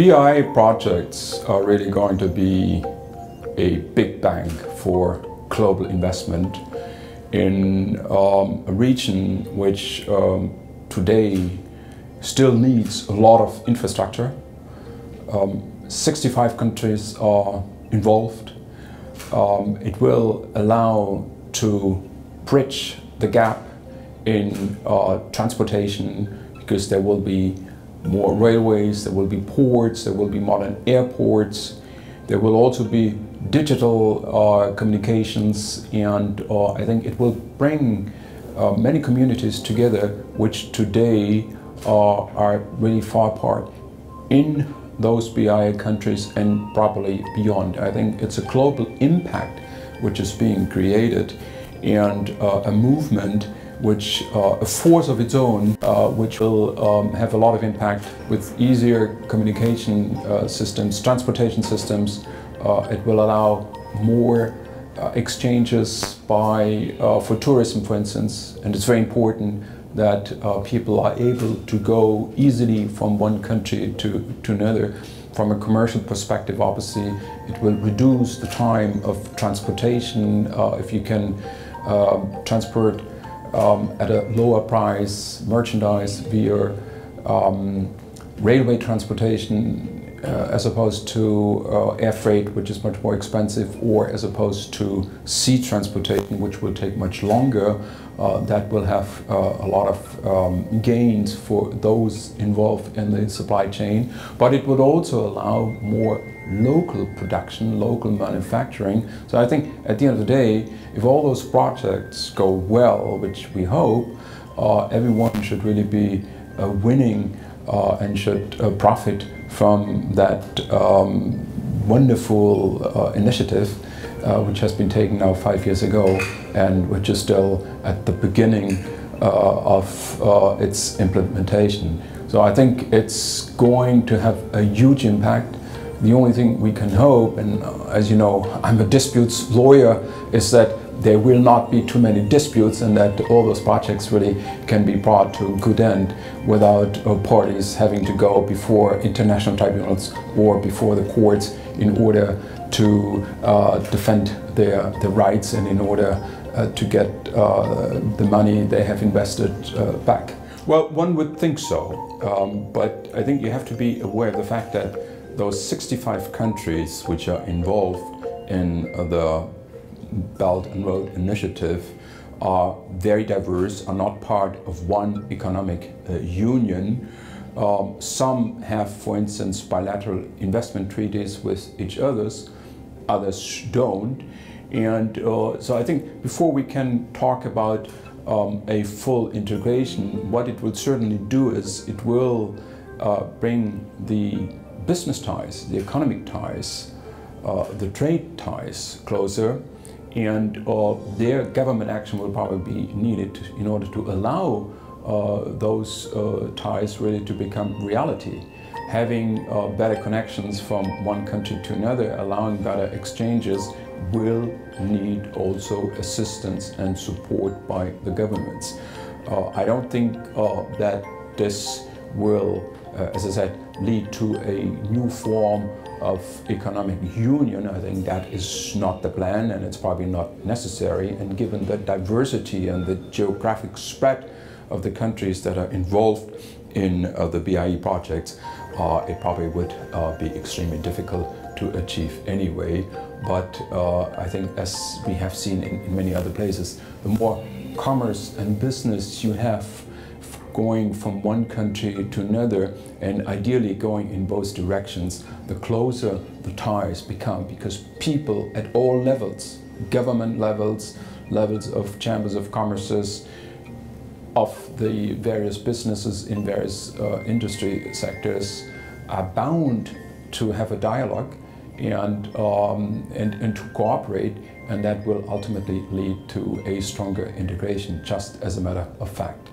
BRICA projects are really going to be a big bang for global investment in a region which today still needs a lot of infrastructure. 65 countries are involved. It will allow to bridge the gap in transportation, because there will be more railways, there will be ports, there will be modern airports, there will also be digital communications, and I think it will bring many communities together which today are really far apart in those BRICA countries and probably beyond. I think it's a global impact which is being created, and a movement which a force of its own, which will have a lot of impact with easier communication systems, transportation systems. It will allow more exchanges for tourism, for instance, and it's very important that people are able to go easily from one country to another. From a commercial perspective, obviously, it will reduce the time of transportation if you can transport at a lower price merchandise via railway transportation as opposed to air freight, which is much more expensive, or as opposed to sea transportation, which will take much longer. That will have a lot of gains for those involved in the supply chain, but it would also allow more local production, local manufacturing. So I think at the end of the day, if all those projects go well, which we hope, everyone should really be winning and should profit from that wonderful initiative which has been taken now 5 years ago and which is still at the beginning of its implementation. So I think it's going to have a huge impact. The only thing we can hope, and as you know, I'm a disputes lawyer, is that there will not be too many disputes and that all those projects really can be brought to a good end without parties having to go before international tribunals or before the courts in order to defend their rights and in order to get the money they have invested back. Well, one would think so, but I think you have to be aware of the fact that those 65 countries which are involved in the Belt and Road Initiative are very diverse, are not part of one economic union. Some have, for instance, bilateral investment treaties with each others, others don't. And so I think before we can talk about a full integration, what it will certainly do is it will bring the business ties, the economic ties, the trade ties closer, and their government action will probably be needed in order to allow those ties really to become reality. Having better connections from one country to another, allowing better exchanges, will need also assistance and support by the governments. I don't think that this will, as I said, lead to a new form of economic union. I think that is not the plan, and it's probably not necessary. And given the diversity and the geographic spread of the countries that are involved in the BRICA projects, it probably would be extremely difficult to achieve anyway. But I think, as we have seen in many other places, the more commerce and business you have going from one country to another, and ideally going in both directions, the closer the ties become, because people at all levels, government levels, levels of chambers of commerces, of the various businesses in various industry sectors, are bound to have a dialogue and to cooperate, and that will ultimately lead to a stronger integration, just as a matter of fact.